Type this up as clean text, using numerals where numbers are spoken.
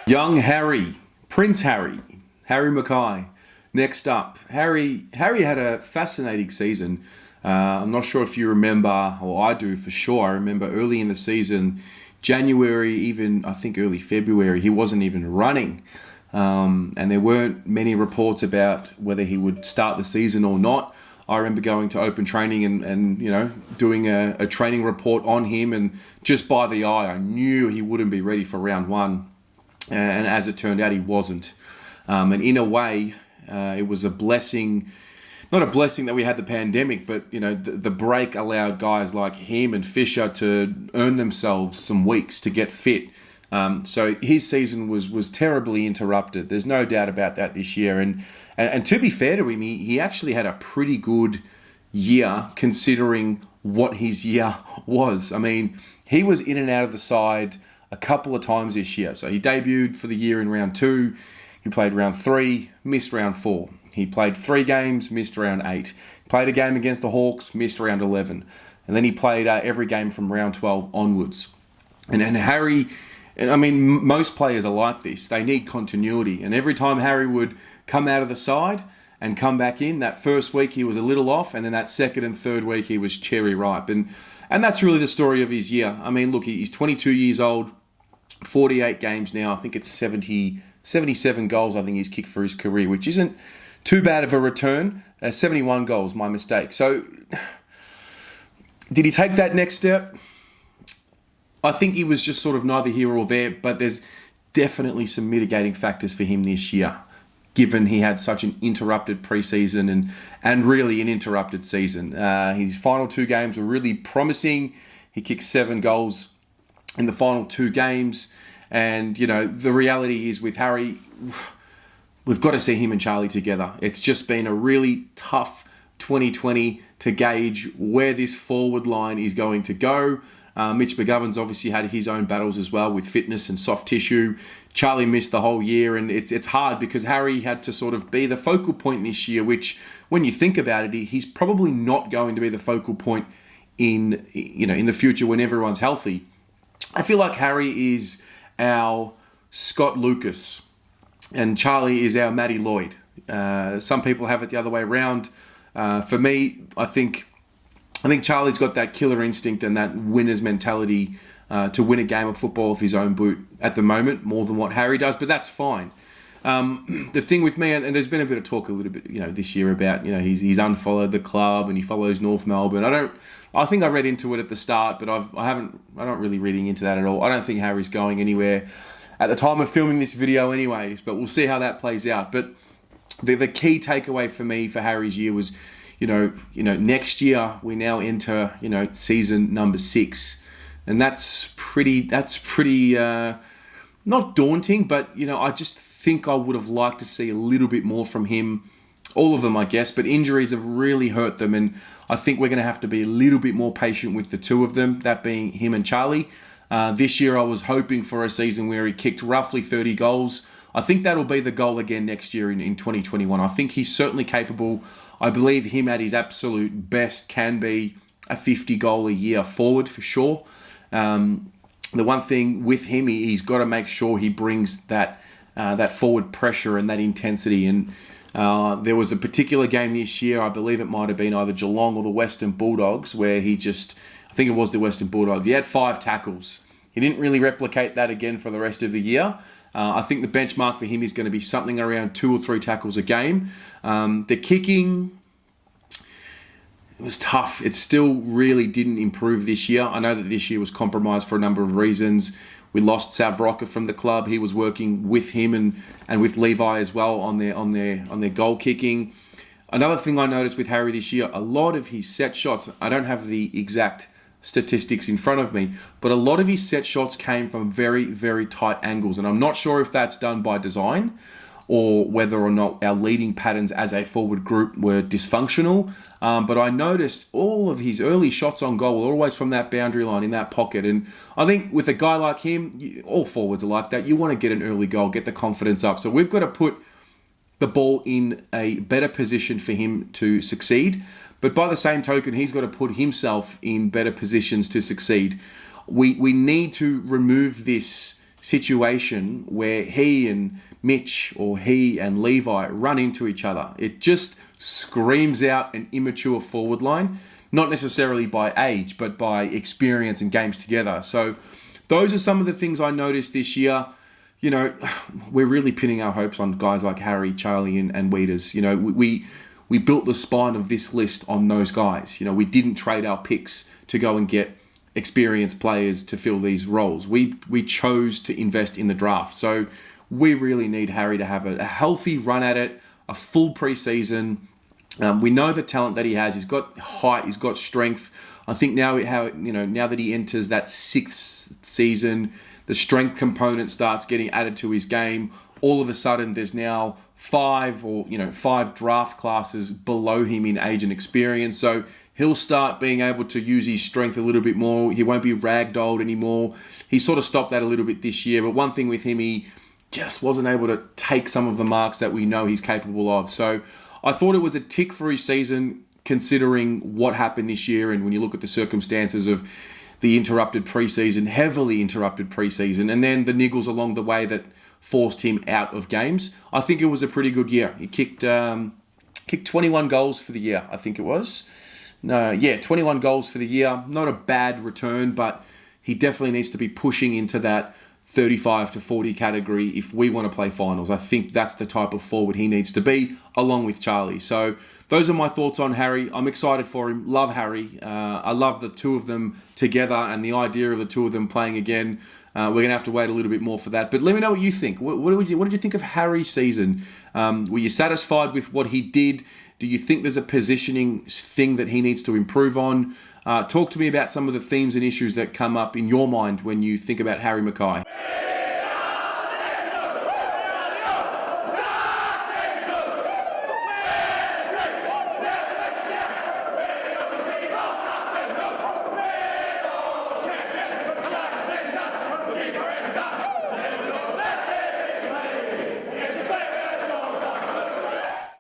Young Harry, Prince Harry, Harry McKay. Next up, Harry had a fascinating season. I'm not sure if you remember, or I do for sure. I remember early in the season, January, even I think early February, he wasn't even running. And there weren't many reports about whether he would start the season or not. I remember going to open training and doing a training report on him, and just by the eye, I knew he wouldn't be ready for round one. And as it turned out, he wasn't. And in a way, it was a blessing. Not a blessing that we had the pandemic, but the break allowed guys like him and Fisher to earn themselves some weeks to get fit. So his season was terribly interrupted. There's no doubt about that this year. And to be fair to him, he actually had a pretty good year considering what his year was. I mean, he was in and out of the side a couple of times this year. So he debuted for the year in round 2. He played round 3, missed round 4. He played 3 games, missed round 8. Played a game against the Hawks, missed round 11. And then he played every game from round 12 onwards. And Harry, I mean, most players are like this. They need continuity. And every time Harry would come out of the side and come back in, that first week he was a little off, and then that second and third week he was cherry ripe. And that's really the story of his year. I mean, look, he's 22 years old, 48 games now. I think it's 77 goals I think he's kicked for his career, which isn't too bad of a return. 71 goals, my mistake. So, did he take that next step? I think he was just sort of neither here or there, but there's definitely some mitigating factors for him this year, given he had such an interrupted preseason and really an interrupted season. His final 2 games were really promising. He kicked 7 goals in the final 2 games. And, the reality is with Harry, we've got to see him and Charlie together. It's just been a really tough 2020 to gauge where this forward line is going to go. Mitch McGovern's obviously had his own battles as well with fitness and soft tissue. Charlie missed the whole year, and it's hard because Harry had to sort of be the focal point this year, which, when you think about it, he's probably not going to be the focal point in the future when everyone's healthy. I feel like Harry is our Scott Lucas and Charlie is our Matty Lloyd. Some people have it the other way around. For me, I think Charlie's got that killer instinct and that winner's mentality to win a game of football off his own boot at the moment, more than what Harry does, but that's fine. The thing with me, and there's been a bit of talk a little bit, this year about, he's unfollowed the club and he follows North Melbourne. I think I read into it at the start, but I'm not really reading into that at all. I don't think Harry's going anywhere at the time of filming this video anyways, but we'll see how that plays out. But the key takeaway for me for Harry's year was, next year we now enter, season number 6. And that's pretty not daunting, but, I just think I would have liked to see a little bit more from him. All of them, I guess, but injuries have really hurt them, and I think we're going to have to be a little bit more patient with the 2 of them, that being him and Charlie. This year I was hoping for a season where he kicked roughly 30 goals. I think that'll be the goal again next year in 2021. I think he's certainly capable. I believe him at his absolute best can be a 50-goal-a-year forward for sure. The one thing with him, he's got to make sure he brings that forward pressure and that intensity. And there was a particular game this year, I believe it might have been either Geelong or the Western Bulldogs, where I think it was the Western Bulldogs. He had 5 tackles. He didn't really replicate that again for the rest of the year. I think the benchmark for him is going to be something around 2 or 3 tackles a game. The kicking, it was tough. It still really didn't improve this year. I know that this year was compromised for a number of reasons. We lost Sav Rocker from the club. He was working with him and with Levi as well on their goal kicking. Another thing I noticed with Harry this year, a lot of his set shots, I don't have the exact statistics in front of me, but a lot of his set shots came from very, very tight angles. And I'm not sure if that's done by design or whether or not our leading patterns as a forward group were dysfunctional. But I noticed all of his early shots on goal were always from that boundary line in that pocket. And I think with a guy like him, all forwards are like that. You want to get an early goal, get the confidence up. So we've got to put the ball in a better position for him to succeed. But by the same token, he's got to put himself in better positions to succeed. We need to remove this situation where he and Mitch or he and Levi run into each other. It just screams out an immature forward line, not necessarily by age, but by experience and games together. So those are some of the things I noticed this year. You know, we're really pinning our hopes on guys like Harry, Charlie, and Weeders. You know, we built the spine of this list on those guys. You know, we didn't trade our picks to go and get experienced players to fill these roles. We chose to invest in the draft. So we really need Harry to have a healthy run at it, a full preseason. We know the talent that he has. He's got height. He's got strength. I think now that he enters that 6th season, the strength component starts getting added to his game. All of a sudden, there's now 5 draft classes below him in age and experience. So he'll start being able to use his strength a little bit more. He won't be ragdolled anymore. He sort of stopped that a little bit this year. But one thing with him, he just wasn't able to take some of the marks that we know he's capable of. So I thought it was a tick for his season, considering what happened this year. And when you look at the circumstances of the heavily interrupted preseason, and then the niggles along the way that forced him out of games, I think it was a pretty good year. He kicked 21 goals for the year, I think it was. 21 goals for the year. Not a bad return, but he definitely needs to be pushing into that 35 to 40 category if we want to play finals. I think that's the type of forward he needs to be, along with Charlie. So those are my thoughts on Harry. I'm excited for him. Love Harry. I love the two of them together and the idea of the two of them playing again. We're going to have to wait a little bit more for that. But let me know what you think. What did you think of Harry's season? Were you satisfied with what he did? Do you think there's a positioning thing that he needs to improve on? Talk to me about some of the themes and issues that come up in your mind when you think about Harry McKay.